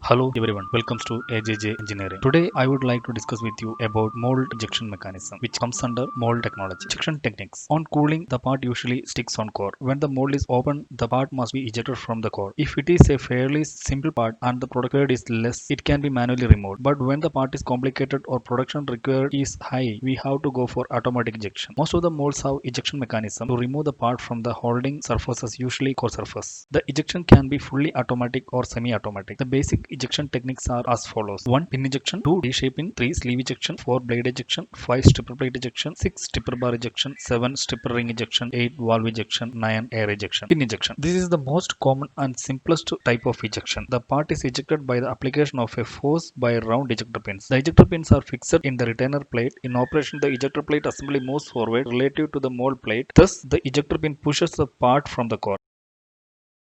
Hello everyone, welcome to AJJ Engineering. Today I would like to discuss with you about mold ejection mechanism, which comes under mold technology. Ejection techniques. On cooling, the part usually sticks on core. When the mold is open, the part must be ejected from the core. If it is a fairly simple part and the product required is less, it can be manually removed. But when the part is complicated or production required is high, we have to go for automatic ejection. Most of the molds have ejection mechanism to remove the part from the holding surfaces, usually core surface. The ejection can be fully automatic or semi-automatic. The basic ejection techniques are as follows: 1. Pin ejection, 2. D-shaping, 3. Sleeve ejection, 4. Blade ejection, 5. Stripper plate ejection, 6. Stripper bar ejection, 7. Stripper ring ejection, 8. Valve ejection, 9. Air ejection. Pin ejection. This is the most common and simplest type of ejection. The part is ejected by the application of a force by round ejector pins. The ejector pins are fixed in the retainer plate. In operation, the ejector plate assembly moves forward relative to the mold plate. Thus, the ejector pin pushes the part from the core.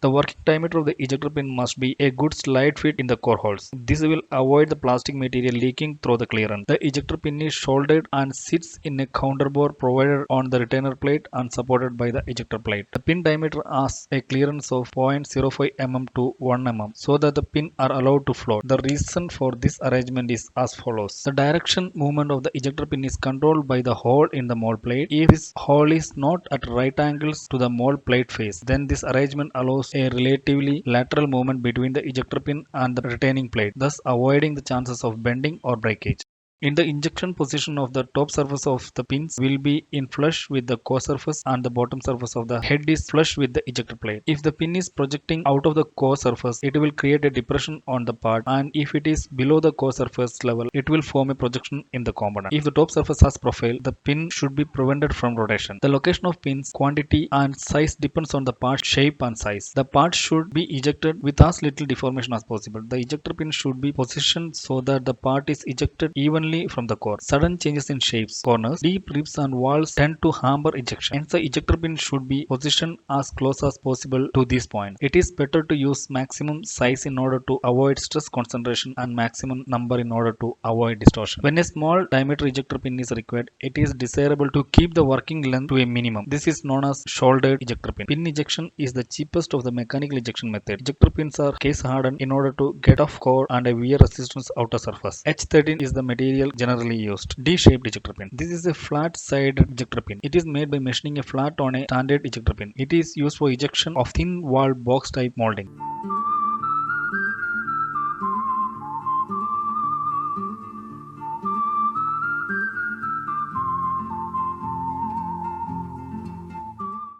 The working diameter of the ejector pin must be a good slide fit in the core holes. This will avoid the plastic material leaking through the clearance. The ejector pin is shouldered and sits in a counter bore provided on the retainer plate and supported by the ejector plate. The pin diameter has a clearance of 0.05 mm to 1 mm so that the pin are allowed to float. The reason for this arrangement is as follows. The direction movement of the ejector pin is controlled by the hole in the mold plate. If this hole is not at right angles to the mold plate face, then this arrangement allows a relatively lateral movement between the ejector pin and the retaining plate, thus avoiding the chances of bending or breakage. In the injection position of the top surface of the pins will be in flush with the core surface and the bottom surface of the head is flush with the ejector plate. If the pin is projecting out of the core surface, it will create a depression on the part, and if it is below the core surface level, it will form a projection in the component. If the top surface has profile, the pin should be prevented from rotation. The location of pins, quantity and size depends on the part shape and size. The part should be ejected with as little deformation as possible. The ejector pin should be positioned so that the part is ejected evenly from the core. Sudden changes in shapes, corners, deep ribs and walls tend to hamper ejection. Hence, the ejector pin should be positioned as close as possible to these points. It is better to use maximum size in order to avoid stress concentration and maximum number in order to avoid distortion. When a small diameter ejector pin is required, it is desirable to keep the working length to a minimum. This is known as shouldered ejector pin. Pin ejection is the cheapest of the mechanical ejection method. Ejector pins are case hardened in order to get off core and a wear resistance outer surface. H13 is the material generally used. D-shaped ejector pin. This is a flat-sided ejector pin. It is made by machining a flat on a standard ejector pin. It is used for ejection of thin-walled box-type molding.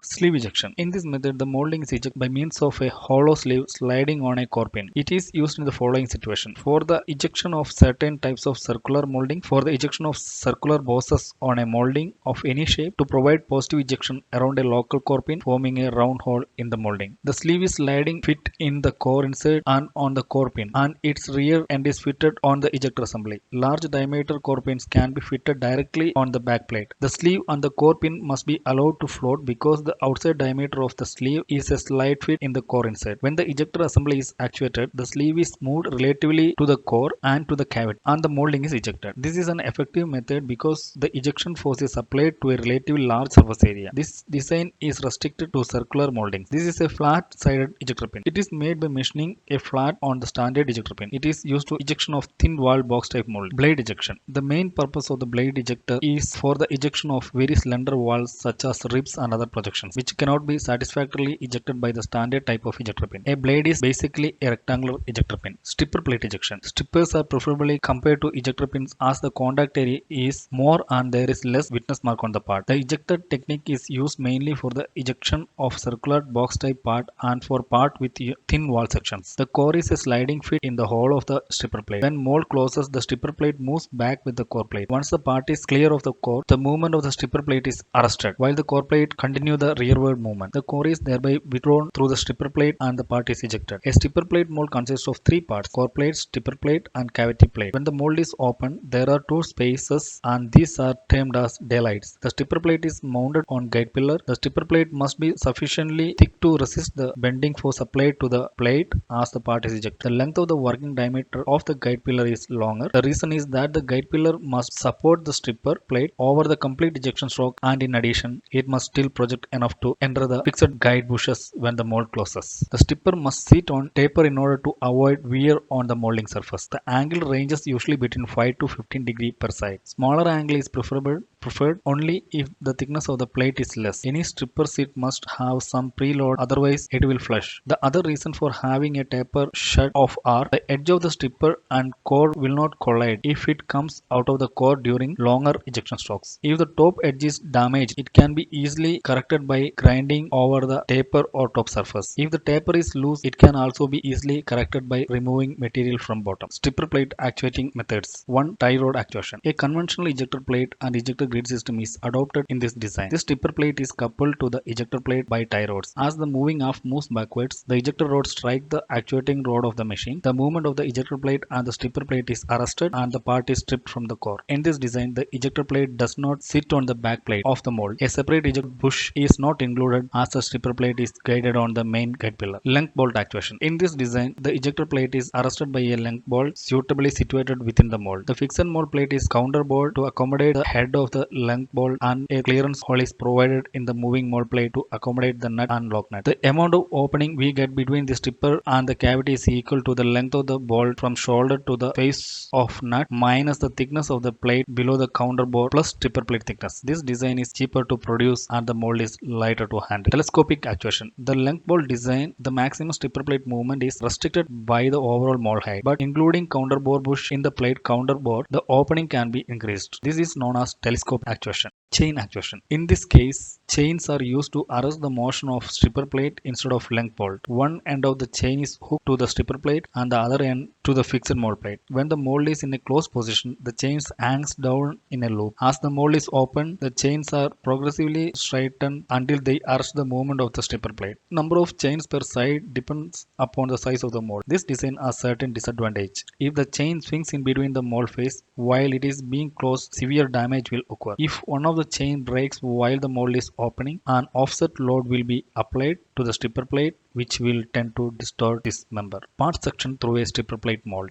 Sleeve ejection. In this method, the molding is ejected by means of a hollow sleeve sliding on a core pin. It is used in the following situation: for the ejection of certain types of circular molding, for the ejection of circular bosses on a molding of any shape, to provide positive ejection around a local core pin forming a round hole in the molding. The sleeve is sliding fit in the core inside and on the core pin, and its rear end is fitted on the ejector assembly. Large diameter core pins can be fitted directly on the back plate. The sleeve and the core pin must be allowed to float because the outside diameter of the sleeve is a slight fit in the core inside. When the ejector assembly is actuated, the sleeve is moved relatively to the core and to the cavity, and the molding is ejected. This is an effective method because the ejection force is applied to a relatively large surface area. This design is restricted to circular moldings. This is a flat-sided ejector pin. It is made by machining a flat on the standard ejector pin. It is used to ejection of thin-walled box-type mold. Blade ejection. The main purpose of the blade ejector is for the ejection of very slender walls such as ribs and other projections, which cannot be satisfactorily ejected by the standard type of ejector pin. A blade is basically a rectangular ejector pin. Stripper plate ejection. Strippers are preferably compared to ejector pins as the contact area is more and there is less witness mark on the part. The ejector technique is used mainly for the ejection of circular box type part and for part with thin wall sections. The core is a sliding fit in the hole of the stripper plate. When mold closes, the stripper plate moves back with the core plate. Once the part is clear of the core, the movement of the stripper plate is arrested, while the core plate continue the rearward movement. The core is thereby withdrawn through the stripper plate and the part is ejected. A stripper plate mold consists of three parts: core plate, stripper plate and cavity plate. When the mold is open, there are two spaces and these are termed as daylights. The stripper plate is mounted on guide pillar. The stripper plate must be sufficiently thick to resist the bending force applied to the plate as the part is ejected. The length of the working diameter of the guide pillar is longer. The reason is that the guide pillar must support the stripper plate over the complete ejection stroke, and in addition, it must still project enough enough to enter the fixed guide bushes when the mold closes. The stripper must sit on taper in order to avoid wear on the molding surface. The angle ranges usually between 5 to 15 degrees per side. Smaller angle is preferred only if the thickness of the plate is less. Any stripper seat must have some preload, otherwise it will flush. The other reason for having a taper shut off are the edge of the stripper and core will not collide if it comes out of the core during longer ejection strokes. If the top edge is damaged, it can be easily corrected by grinding over the taper or top surface. If the taper is loose, it can also be easily corrected by removing material from bottom. Stripper plate actuating methods. 1. Tie rod actuation. A conventional ejector plate and ejector grid system is adopted in this design. This stripper plate is coupled to the ejector plate by tie rods. As the moving arm moves backwards, the ejector rods strike the actuating rod of the machine. The movement of the ejector plate and the stripper plate is arrested and the part is stripped from the core. In this design, the ejector plate does not sit on the back plate of the mold. A separate ejector bush is not included as the stripper plate is guided on the main guide pillar. Length bolt actuation. In this design, the ejector plate is arrested by a length bolt suitably situated within the mold. The fixed mold plate is counter bolt to accommodate the head of the length bolt, and a clearance hole is provided in the moving mold plate to accommodate the nut and lock nut. The amount of opening we get between the stripper and the cavity is equal to the length of the bolt from shoulder to the face of nut minus the thickness of the plate below the counter bolt plus stripper plate thickness. This design is cheaper to produce and the mold is lighter to handle. Telescopic actuation. The length bolt design, the maximum stripper plate movement is restricted by the overall mold height, but including counter bore bush in the plate counter bore, the opening can be increased. This is known as telescopic actuation. Chain actuation. In this case, chains are used to arrest the motion of stripper plate instead of length bolt. One end of the chain is hooked to the stripper plate and the other end to the fixed mold plate. When the mold is in a closed position, the chains hangs down in a loop. As the mold is open, the chains are progressively straightened until they arrest the movement of the stripper plate. Number of chains per side depends upon the size of the mold. This design has certain disadvantage. If the chain swings in between the mold face while it is being closed, severe damage will occur. If one of the chain breaks while the mold is opening, an offset load will be applied to the stripper plate, which will tend to distort this member. Part section through a stripper plate mold.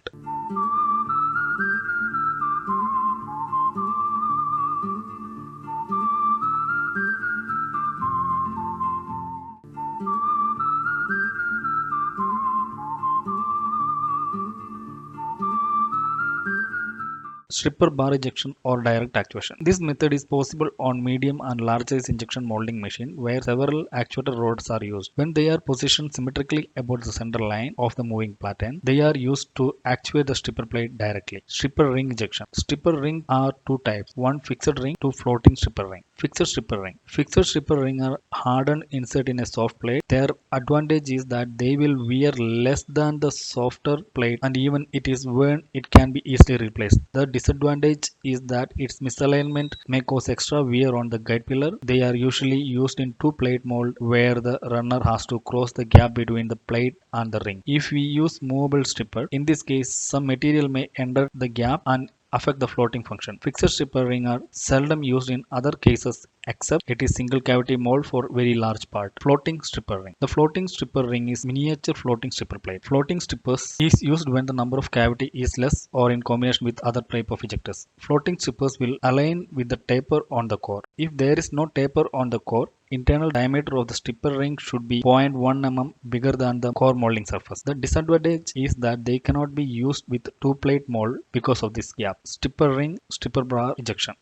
Stripper bar ejection or direct actuation. This method is possible on medium and large size injection molding machine where several actuator rods are used. When they are positioned symmetrically about the center line of the moving pattern, they are used to actuate the stripper plate directly. Stripper ring ejection. Stripper ring are two types. One fixed ring, two floating stripper ring. Fixed stripper ring. Fixed stripper ring are hardened insert in a soft plate. Their advantage is that they will wear less than the softer plate, and even it is worn, it can be easily replaced. The disadvantage is that its misalignment may cause extra wear on the guide pillar. They are usually used in two plate mold where the runner has to cross the gap between the plate and the ring. If we use movable stripper, in this case some material may enter the gap and affect the floating function. Fixed stripper ring are seldom used in other cases except it is single cavity mold for very large part. Floating stripper ring. The floating stripper ring is miniature floating stripper plate. Floating strippers is used when the number of cavity is less or in combination with other type of ejectors. Floating strippers will align with the taper on the core. If there is no taper on the core, internal diameter of the stripper ring should be 0.1 mm bigger than the core molding surface. The disadvantage is that they cannot be used with two plate mold because of this gap. Stripper ring, stripper bar ejection.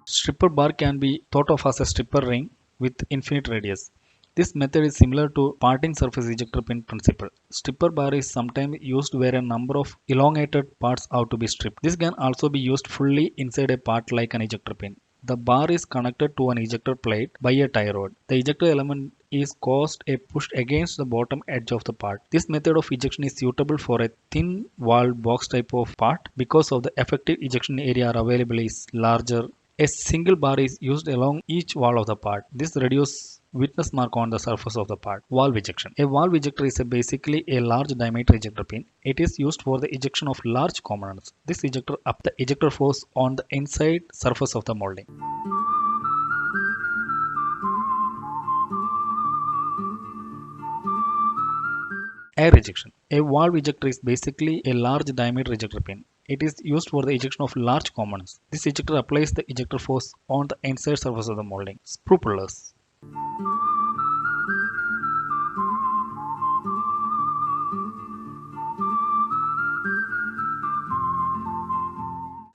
Stripper bar can be thought of as a stripper ring with infinite radius. This method is similar to parting surface ejector pin principle. Stripper bar is sometimes used where a number of elongated parts have to be stripped. This can also be used fully inside a part like an ejector pin. The bar is connected to an ejector plate by a tie rod. The ejector element is caused a push against the bottom edge of the part. This method of ejection is suitable for a thin walled box type of part because of the effective ejection area available is larger. A single bar is used along each wall of the part. This reduces witness mark on the surface of the part. Valve ejection. A valve ejector is basically a large diameter ejector pin. It is used for the ejection of large components. This ejector up the ejector force on the inside surface of the molding. Air ejection. A valve ejector is basically a large diameter ejector pin. It is used for the ejection of large components. This ejector applies the ejector force on the inside surface of the molding. Sprue pullers.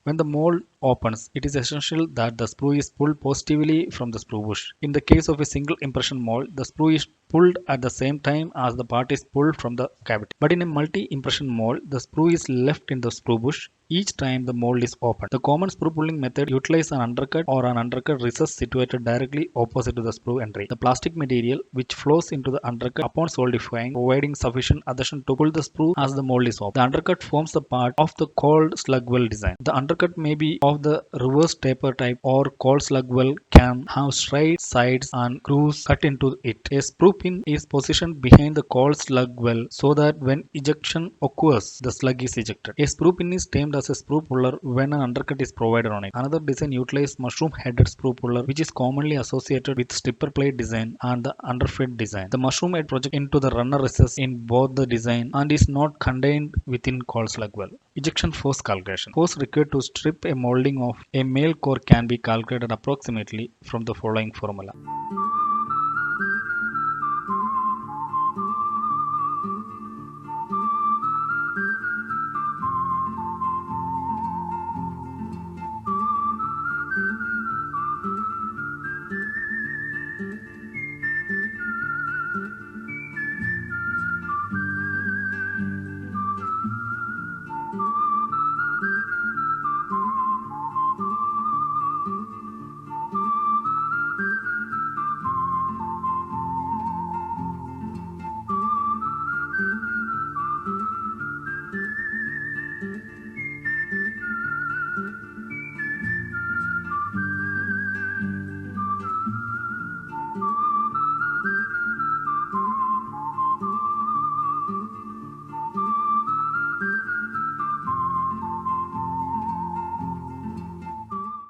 When the mold opens, it is essential that the sprue is pulled positively from the sprue bush. In the case of a single impression mold, the sprue is pulled at the same time as the part is pulled from the cavity. But in a multi-impression mold, the sprue is left in the sprue bush each time the mold is opened. The common sprue pulling method utilizes an undercut or an undercut recess situated directly opposite to the sprue entry. The plastic material which flows into the undercut upon solidifying, providing sufficient adhesion to pull the sprue as the mold is opened. The undercut forms the part of the cold slug well design. The undercut may be of the reverse taper type, or cold slug well can have straight sides and grooves cut into it. A sprue pin is positioned behind the cold slug well so that when ejection occurs, the slug is ejected. A sprue pin is termed as a sprue puller when an undercut is provided on it. Another design utilizes mushroom-headed sprue puller, which is commonly associated with stripper plate design and the underfed design. The mushroom head projects into the runner recess in both the design and is not contained within cold slug well. Ejection force calculation. Force required to strip a molding of a male core can be calculated approximately from the following formula.